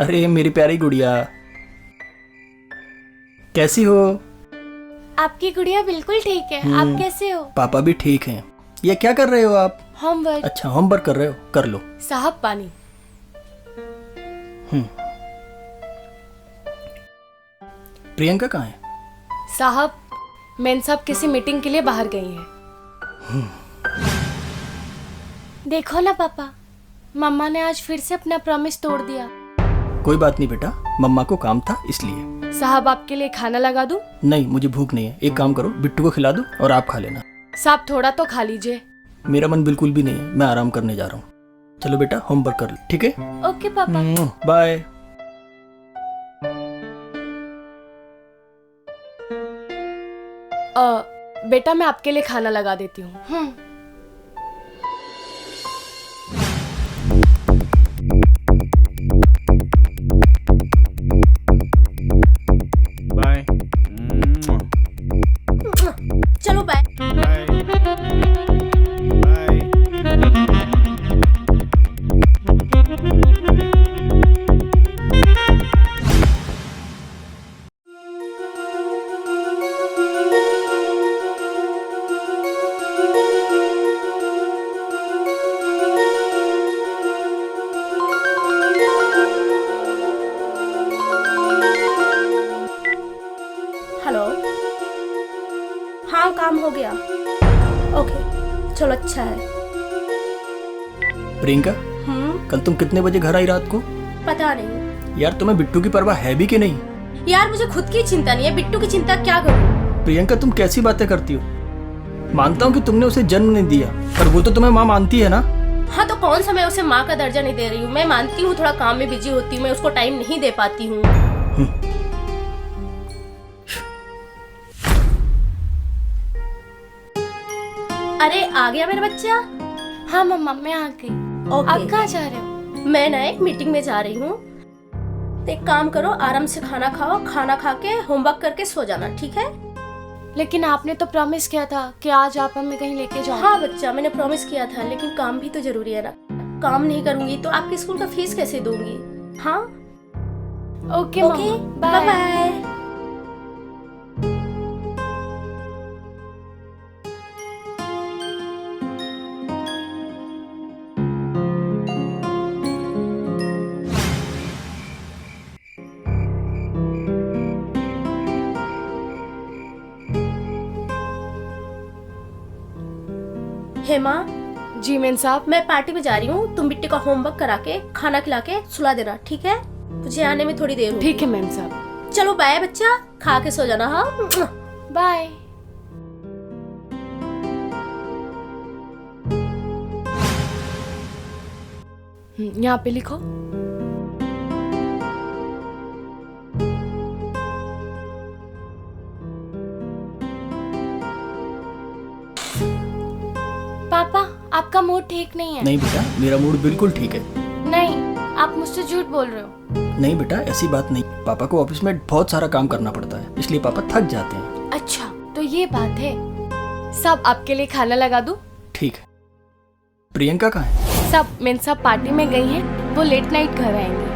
अरे मेरी प्यारी गुड़िया, कैसी हो? आपकी गुड़िया बिल्कुल ठीक है। आप कैसे हो? पापा भी ठीक हैं। ये क्या कर रहे हो आप? होमवर्क। अच्छा, होमवर्क कर रहे हो, कर लो। साहब पानी। प्रियंका कहाँ है? साहब मेन साहब किसी मीटिंग के लिए बाहर गई हैं। देखो ना पापा, मम्मा ने आज फिर से अपना प्रॉमिस तोड़ दिया। कोई बात नहीं बेटा, मम्मा को काम था इसलिए। साहब आपके लिए खाना लगा दूं? नहीं, मुझे भूख नहीं है। एक काम करो, बिट्टू को खिला दो और आप खा लेना। साहब थोड़ा तो खा लीजिए। मेरा मन बिल्कुल भी नहीं है, मैं आराम करने जा रहा हूँ। चलो बेटा, होमवर्क कर लो, ठीक है? ओके पापा। बाय। बेटा मैं आपके लिए खाना लगा देती हूँ। बाय। चलो बाय। बाय। बाय। हेलो। हाँ काम हो गया। ओके चलो अच्छा है। प्रियंका, कल तुम कितने बजे घर आई रात को? पता नहीं यार, तुम्हें बिट्टू की परवाह है भी कि नहीं? यार, मुझे खुद की चिंता नहीं है, बिट्टू की चिंता क्या करूँ। प्रियंका, तुम कैसी बातें करती हो? मानता हूँ कि तुमने उसे जन्म नहीं दिया, पर वो तो तुम्हें माँ मानती है ना? हाँ तो कौन सा मैं उसे माँ का दर्जा नहीं दे रही हूँ। मैं मानती हूँ थोड़ा काम में बिजी होती हूँ, मैं उसको टाइम नहीं दे पाती हूँ। अरे आ गया मेरा बच्चा। हाँ मम्मा मैं आ गई। ओके। आप कहाँ जा रहे हो? मैं ना एक मीटिंग में जा रही हूँ। तो एक काम करो, आराम से खाना खाओ, खाना खा के होमवर्क करके सो जाना, ठीक है? लेकिन आपने तो प्रॉमिस किया था कि आज आप हमें कहीं लेके जाओ। हाँ बच्चा, मैंने प्रॉमिस किया था, लेकिन काम भी तो जरूरी है ना। काम नहीं करूंगी तो आपके स्कूल का फीस कैसे दूंगी? हाँ ओके ओके, मम्मा, बाय बाय। बाय। हेमा, जी मेन साहब। मैं पार्टी में जा रही हूँ, तुम बिट्टी का होमवर्क करा के खाना खिला के सुला देना, ठीक है? मुझे आने में थोड़ी देर होगी। ठीक है मेम साहब। चलो बाय बच्चा, खा के सो जाना। हाँ बाय। यहाँ पे लिखो। पापा आपका मूड ठीक नहीं है। नहीं बेटा, मेरा मूड बिल्कुल ठीक है। नहीं, आप मुझसे झूठ बोल रहे हो। नहीं बेटा, ऐसी बात नहीं। पापा को ऑफिस में बहुत सारा काम करना पड़ता है, इसलिए पापा थक जाते हैं। अच्छा तो ये बात है। सब आपके लिए खाना लगा दूं? ठीक है। प्रियंका कहाँ है? सब मेन साहब पार्टी में गई हैं, वो लेट नाइट घर आएंगे।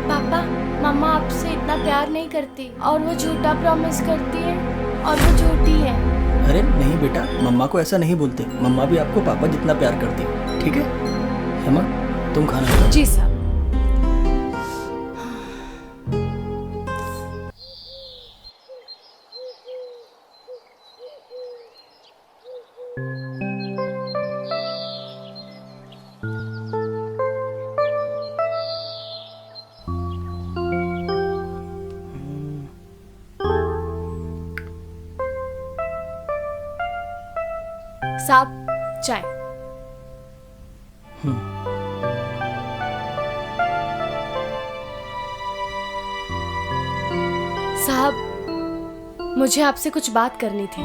पापा मम्मा आपसे इतना प्यार नहीं करती और वो झूठा प्रॉमिस करती है और वो झूठी है। अरे नहीं बेटा, मम्मा को ऐसा नहीं बोलते। मम्मा भी आपको पापा जितना प्यार करती है, ठीक है? हेमा, तुम खाना खाओ। जी साहब। साहब चाय। साहब मुझे आपसे कुछ बात करनी थी।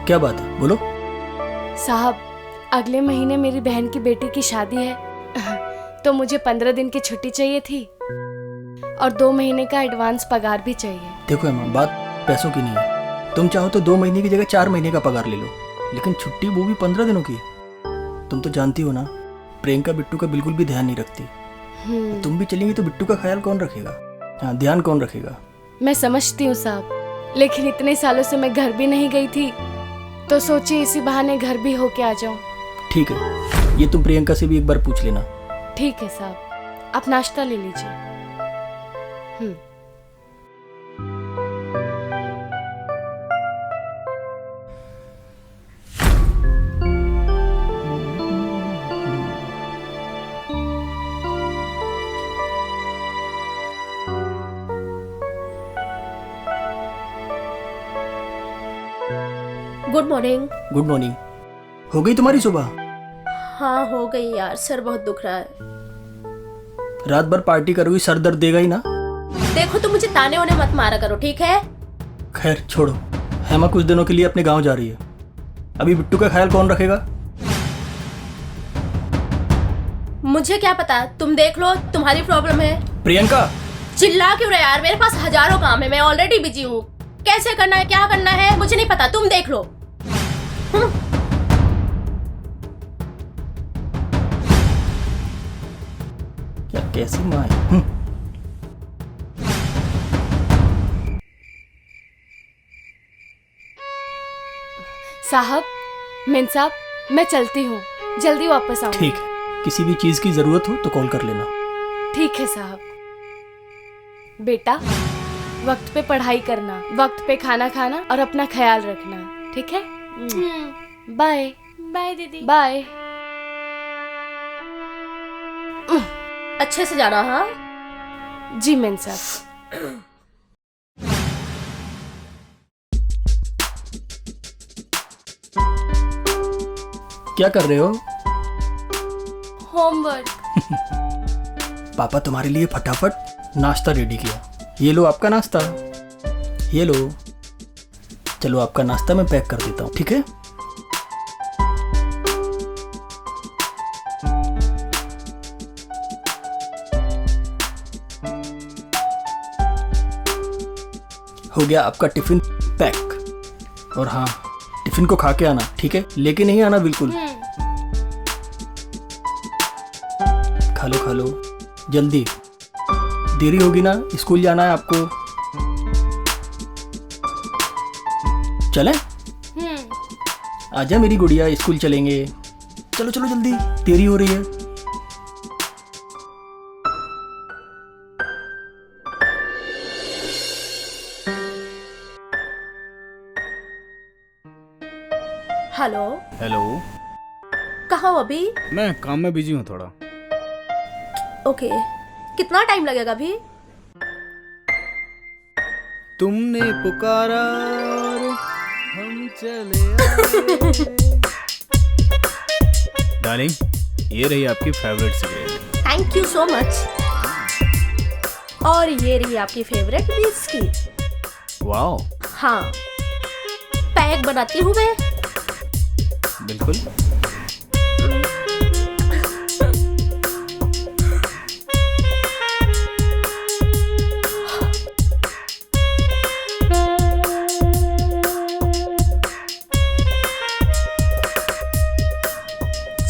क्या बात है, बोलो। साहब अगले महीने मेरी बहन की बेटी की शादी है तो मुझे 15 दिन की छुट्टी चाहिए थी और 2 महीने का एडवांस पगार भी चाहिए। देखो हेमा, बात पैसों की नहीं है। तुम चाहो तो 2 महीने की जगह 4 महीने का पगार ले लो, लेकिन छुट्टी वो भी 15 दिनों की। तुम तो जानती हो ना, प्रियंका बिट्टू का बिल्कुल भी ध्यान नहीं रखती। तुम भी चलेंगी तो बिट्टू का ख्याल कौन रखेगा? हाँ, ध्यान कौन रखेगा? मैं समझती हूँ साहब, लेकिन इतने सालों से मैं घर भी नहीं गई थी, तो सोची इसी बहाने घर भी होके आ जाऊँ। ठीक है, ये तुम प्रियंका से भी एक बार पूछ लेना। ठीक है साहब, आप नाश्ता ले लीजिए। Good morning. Good morning. हो गई तुम्हारी सुबह? हाँ हो गई यार, सर बहुत दुख रहा है। रात भर पार्टी करोगी, सर दर्द देगा ही ना। देखो तुम मुझे ताने उन्हें मत मारा करो, ठीक है? खैर छोड़ो, हेमा कुछ दिनों के लिए अपने गांव जा रही है। अभी बिट्टू का ख्याल कौन रखेगा? मुझे क्या पता, तुम देख लो, तुम्हारी प्रॉब्लम है। प्रियंका चिल्ला क्यों रहे यार, मेरे पास हजारों काम है, मैं ऑलरेडी बिजी हूँ। कैसे करना है, क्या करना है, मुझे नहीं पता, तुम देख लो। क्या कैसी माँ है? साहब, मेन साहब, मैं चलती हूँ, जल्दी वापस आऊंगी। ठीक है, किसी भी चीज की जरूरत हो तो कॉल कर लेना। ठीक है साहब। बेटा, वक्त पे पढ़ाई करना, वक्त पे खाना खाना और अपना ख्याल रखना, ठीक है? बाय। बाय दीदी। बाय। अच्छे से जाना। हाँ जी मेन साहब। क्या कर रहे हो? होमवर्क। पापा तुम्हारे लिए फटाफट नाश्ता रेडी किया। ये लो आपका नाश्ता, ये लो। चलो आपका नाश्ता मैं पैक कर देता हूँ, ठीक है? हो गया आपका टिफिन पैक। और हाँ, टिफिन को खा के आना, ठीक है? लेके नहीं आना बिल्कुल। खा लो जल्दी, देरी होगी ना, स्कूल जाना है आपको। चले? आजा मेरी गुड़िया, स्कूल चलेंगे। चलो चलो जल्दी, देरी हो रही है। हेलो। हेलो। कहाँ हो अभी? मैं काम में बिजी हूँ थोड़ा। ओके, कितना टाइम लगेगा अभी? तुमने पुकारा और हम चले आए। डार्लिंग, ये रही आपकी favourite cigarette. Thank you so much. और ये रही आपकी फेवरेट विस्की। वाओ। हाँ, पैक बनाती हूँ मैं। बिल्कुल।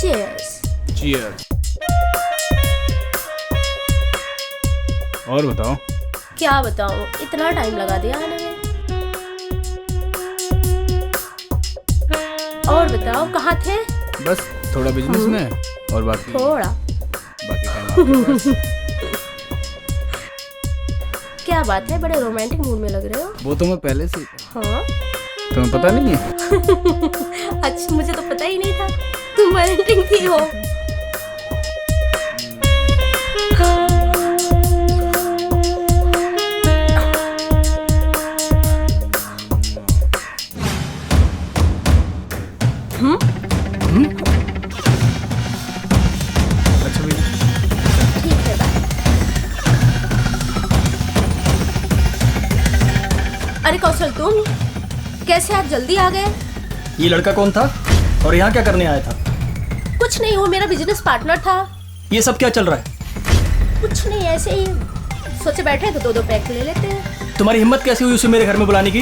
चीयर्स। चीयर्स। और बताओ। क्या बताऊँ, इतना टाइम लगा दिया आने में। और बताओ, कहाँ थे? बस थोड़ा बिजनेस में और बाकी थोड़ा। टाइम आपके पास। क्या बात है, बड़े रोमांटिक मूड में लग रहे हो। वो तो मैं पहले से। हाँ। तुम्हें पता नहीं है? अच्छा, मुझे तो पता ही नहीं था तुम रोमांटिक भी हो। अच्छा भैया। ठीक है, बाय। अरे कौशल, तुम कैसे आज जल्दी आ गए? ये लड़का कौन था और यहाँ क्या करने आया था? कुछ नहीं, वो मेरा बिजनेस पार्टनर था। ये सब क्या चल रहा है? कुछ नहीं, ऐसे ही सोचे बैठे तो दो दो पैक ले लेते हैं। तुम्हारी हिम्मत कैसे हुई उसे मेरे घर में बुलाने की?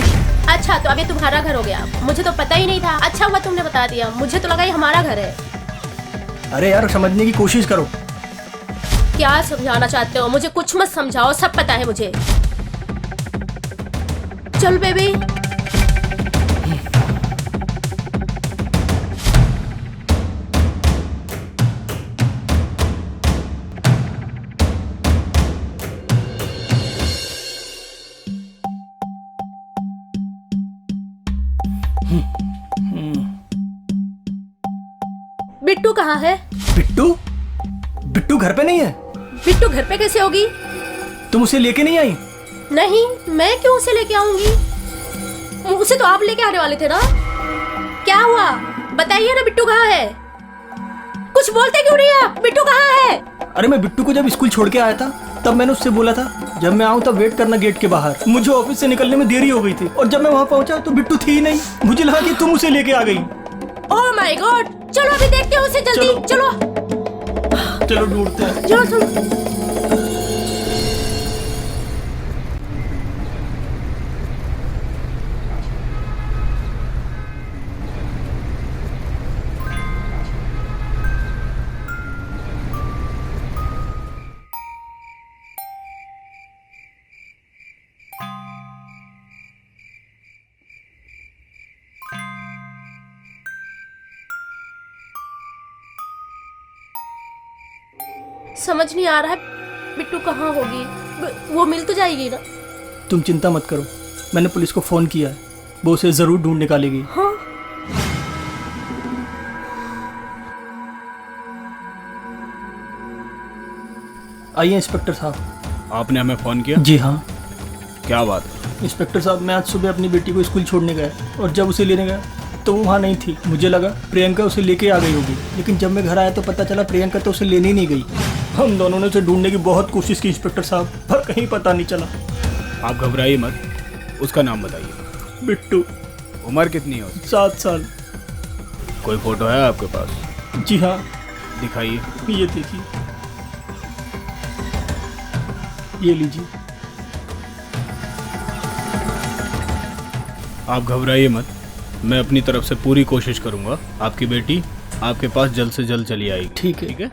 अच्छा, तो अब ये तुम्हारा घर हो गया, मुझे तो पता ही नहीं था। अच्छा हुआ तुमने बता दिया, मुझे तो लगा ये हमारा घर है। अरे यार, समझने की कोशिश करो। क्या समझाना चाहते हो? मुझे कुछ मत समझाओ, सब पता है मुझे। चल बेबी। बिट्टू कहाँ है? बिट्टू? बिट्टू घर पे नहीं है? बिट्टू घर पे कैसे होगी? तुम उसे लेके नहीं आई? नहीं, मैं क्यों उसे लेके आऊंगी? उसे तो आप लेके आने वाले थे ना। क्या हुआ बताइए ना, बिट्टू कहाँ है? कुछ बोलते क्यों नहीं आप? बिट्टू कहाँ है? अरे मैं बिट्टू को जब स्कूल छोड़ के आया था तब मैंने उससे बोला था जब मैं आऊँ तब वेट करना गेट के बाहर। मुझे ऑफिस से निकलने में देरी हो गई थी और जब मैं वहाँ पहुँचा तो बिट्टू थी ही नहीं। मुझे लगा कि तुम उसे लेके आ गई। ओह माय गॉड, चलो अभी देखते हैं उसे, जल्दी चलो चलो ढूंढते हैं। चलो चलो। समझ नहीं आ रहा है बिट्टू कहाँ होगी। वो मिल तो जाएगी ना? तुम चिंता मत करो, मैंने पुलिस को फोन किया है, वो उसे जरूर ढूंढ निकालेगी। हाँ। आइए इंस्पेक्टर साहब। आपने हमें फोन किया? जी हाँ क्या बात है? इंस्पेक्टर साहब, मैं आज सुबह अपनी बेटी को स्कूल छोड़ने गया और जब उसे लेने गया तो वो वहाँ नहीं थी। मुझे लगा प्रियंका उसे लेके आ गई होगी, लेकिन जब मैं घर आया तो पता चला प्रियंका तो उसे लेने ही नहीं गई। हम दोनों ने उसे ढूंढने की बहुत कोशिश की इंस्पेक्टर साहब, पर कहीं पता नहीं चला। आप घबराइए मत, उसका नाम बताइए। बिट्टू। उम्र कितनी है उसकी? 7 साल। कोई फोटो है आपके पास? जी हाँ, दिखाइए। ये देखिए, ये लीजिए। आप घबराइए मत, मैं अपनी तरफ से पूरी कोशिश करूंगा। आपकी बेटी आपके पास जल्द से जल्द चली आएगी। ठीक है। ठीक है,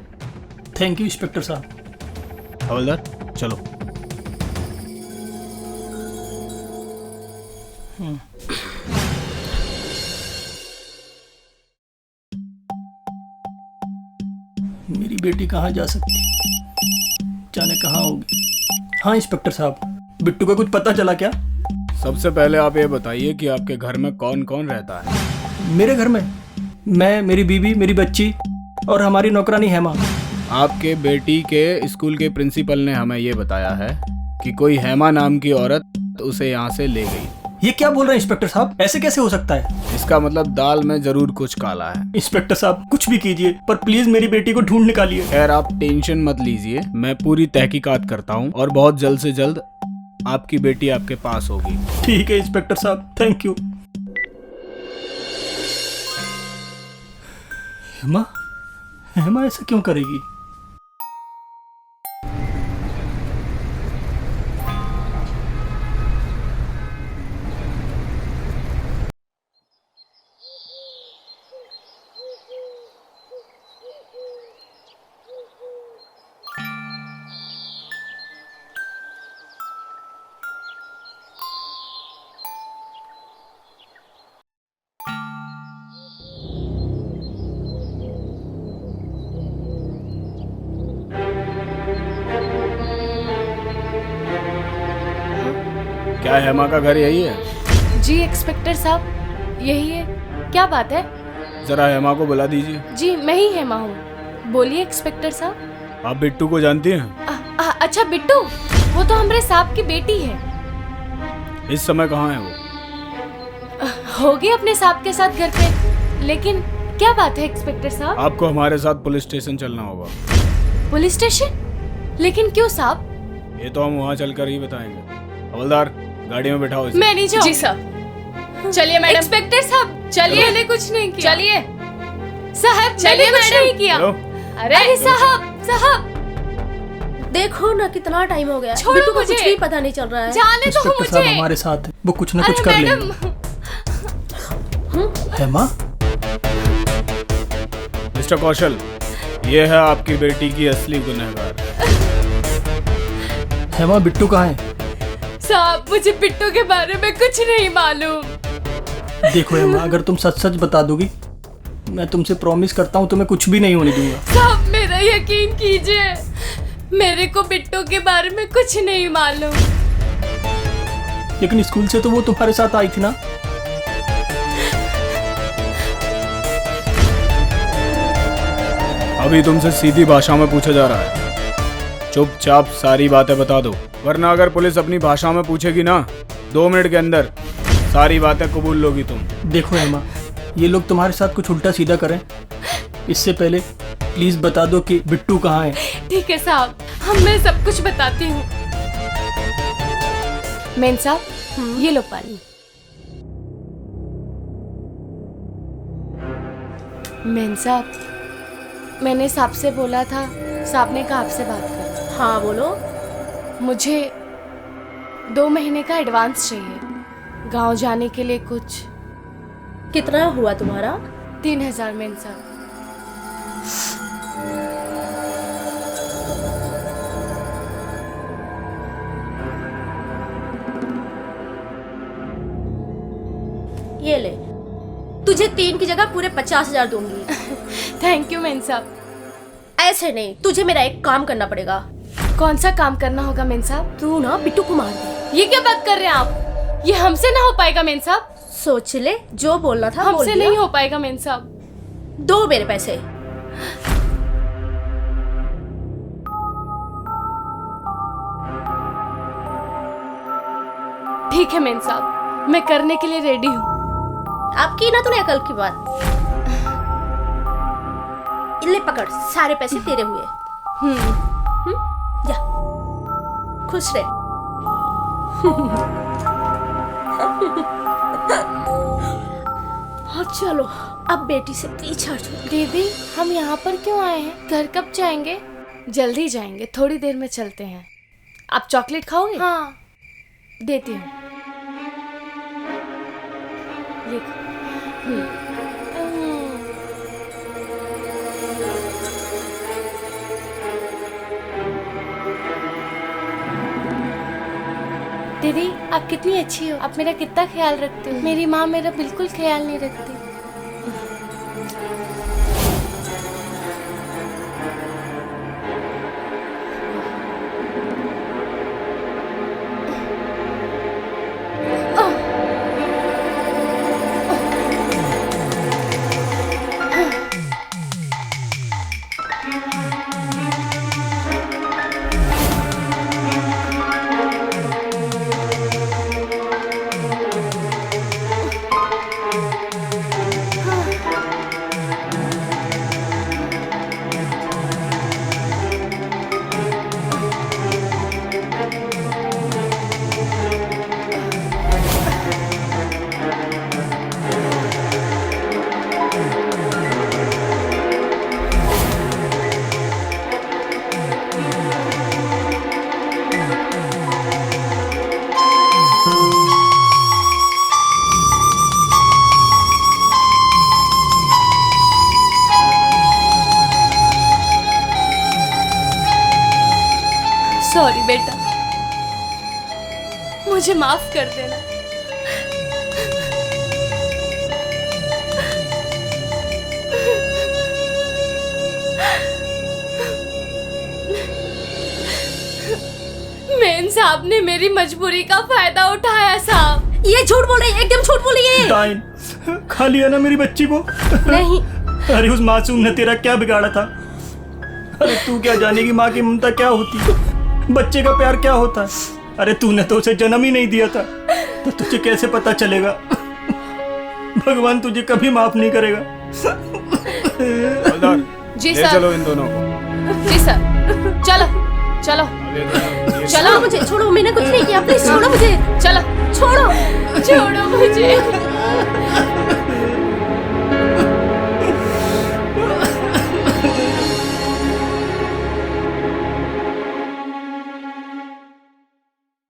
थैंक यू इंस्पेक्टर साहब। हवलदार चलो। मेरी बेटी कहाँ जा सकती, जाने कहाँ होगी। हाँ इंस्पेक्टर साहब, बिट्टू का कुछ पता चला क्या? सबसे पहले आप ये बताइए कि आपके घर में कौन कौन रहता है? मेरे घर में मैं, मेरी बीवी, मेरी बच्ची और हमारी नौकरानी हेमा। आपके बेटी के स्कूल के प्रिंसिपल ने हमें ये बताया है कि कोई हेमा नाम की औरत उसे यहाँ से ले गई। ये क्या बोल रहे हैं इंस्पेक्टर साहब, ऐसे कैसे हो सकता है? इसका मतलब दाल में जरूर कुछ काला है। इंस्पेक्टर साहब कुछ भी कीजिए, पर प्लीज मेरी बेटी को ढूंढ निकालिए। खैर आप टेंशन मत लीजिए, मैं पूरी तहकीकात करता हूँ और बहुत जल्द से जल्द आपकी बेटी आपके पास होगी। ठीक है इंस्पेक्टर साहब, थैंक यू। हेमा, हेमा ऐसा क्यों करेगी? क्या हेमा का घर यही है? जी इंस्पेक्टर साहब, यही है। क्या बात है? जरा हेमा को बुला दीजिए। जी मैं ही हेमा हूँ। बोलिए इंस्पेक्टर साहब। आप बिट्टू को जानती हैं? अच्छा बिट्टू, वो तो हमारे साहब की बेटी है। इस समय कहाँ है वो? होगी अपने साहब के साथ घर पे। लेकिन क्या बात है इंस्पेक्टर साहब? आपको हमारे साथ पुलिस स्टेशन चलना होगा। Police station? लेकिन क्यों साहब? ये तो हम वहाँ चलकर ही बताएंगे। हवलदार गाड़ी में बैठाओ इसे। मैं नहीं जाऊँ। जी साहब। चलिए मैडम। इंस्पेक्टर साहब चलिए। मैंने कुछ नहीं किया। चलिए साहब चलिए मैंने कुछ मैडम। नहीं किया। चलो। अरे साहब, साहब देखो ना कितना टाइम हो गया, छोड़ो बिट्टू को मुझे। कुछ भी पता नहीं चल रहा है। जाने दो इंस्पेक्टर साहब मुझे। हमारे साथ है, वो कुछ ना कुछ अरे कर मैडम, लेंगे। हेमा, मिस्टर कौशल, ये है आपकी बेटी की असली गुनहगार। हेमा, बिट्टू कहाँ है? साहब मुझे बिट्टू के बारे में कुछ नहीं मालूम। देखो हेमा, अगर तुम सच सच बता दोगी, मैं तुमसे प्रॉमिस करता हूँ तुम्हें कुछ भी नहीं होने दूंगा। साहब मेरा यकीन कीजिए, मेरे को बिट्टू के बारे में कुछ नहीं मालूम। लेकिन स्कूल से तो वो तुम्हारे साथ आई थी ना? अभी तुमसे सीधी भाषा में पूछा जा रहा है, चुपचाप सारी बातें बता दो, वरना अगर पुलिस अपनी भाषा में पूछेगी ना, 2 मिनट के अंदर सारी बातें कबूल लोगी तुम। देखो हेमा, ये लोग तुम्हारे साथ कुछ उल्टा सीधा करें इससे पहले प्लीज बता दो कि बिट्टू कहाँ है। ठीक है साहब, मैं सब कुछ बताती हूँ। मेन साहब ये लो पानी। मेन साहब, मैंने साहब से बोला था, साहब ने कहा आपसे बात कर। हाँ बोलो। मुझे 2 महीने का एडवांस चाहिए, गांव जाने के लिए। कुछ कितना हुआ तुम्हारा? 3000 मेन साहब। ये ले, तुझे 3 की जगह पूरे 50,000 दूंगी। थैंक यू मेन साहब। ऐसे नहीं, तुझे मेरा एक काम करना पड़ेगा। कौन सा काम करना होगा मेन साहब? तू ना बिट्टू को मार दे। ये क्या बात कर रहे हैं आप? ये हमसे ना हो पाएगा मेन साहब। सोच ले, जो बोलना था बोल हमसे दिया। नहीं हो पाएगा मेन साहब। दो मेरे पैसे। ठीक है मेन साहब, मैं करने के लिए रेडी हूँ। अब की ना तूने अकल की बात। ले पकड़, सारे पैसे तेरे हुए। जा, खुश रह। हाँ चलो, अब बेटी से पीछा छोड़। दीदी हम यहाँ पर क्यों आए हैं? घर कब जाएंगे? जल्दी जाएंगे, थोड़ी देर में चलते हैं। आप चॉकलेट खाओगे? हाँ देती हूँ। ये दीदी आप कितनी अच्छी हो, आप मेरा कितना ख्याल रखते हो। मेरी माँ मेरा बिल्कुल ख्याल नहीं रखती। सॉरी बेटा, मुझे माफ कर देना। मेन साहब ने मेरी मजबूरी का फायदा उठाया साहब। ये झूठ बोल रही है, एकदम झूठ बोल रही है। डाइन, खा लिया ना मेरी बच्ची को? नहीं। अरे उस मासूम ने तेरा क्या बिगाड़ा था? अरे तू क्या जानेगी माँ की ममता क्या होती है, बच्चे का प्यार क्या होता है। अरे तूने तो उसे जन्म ही नहीं दिया था, तो तुझे कैसे पता चलेगा? भगवान तुझे कभी माफ नहीं करेगा। जी ले सर। चलो इन दोनों को। जी सर, चलो चलो छोड़ो मुझे, छोड़ो, मैंने कुछ नहीं किया। प्लीज छोड़ो मुझे। चलो छोड़ो छोड़ो मुझे।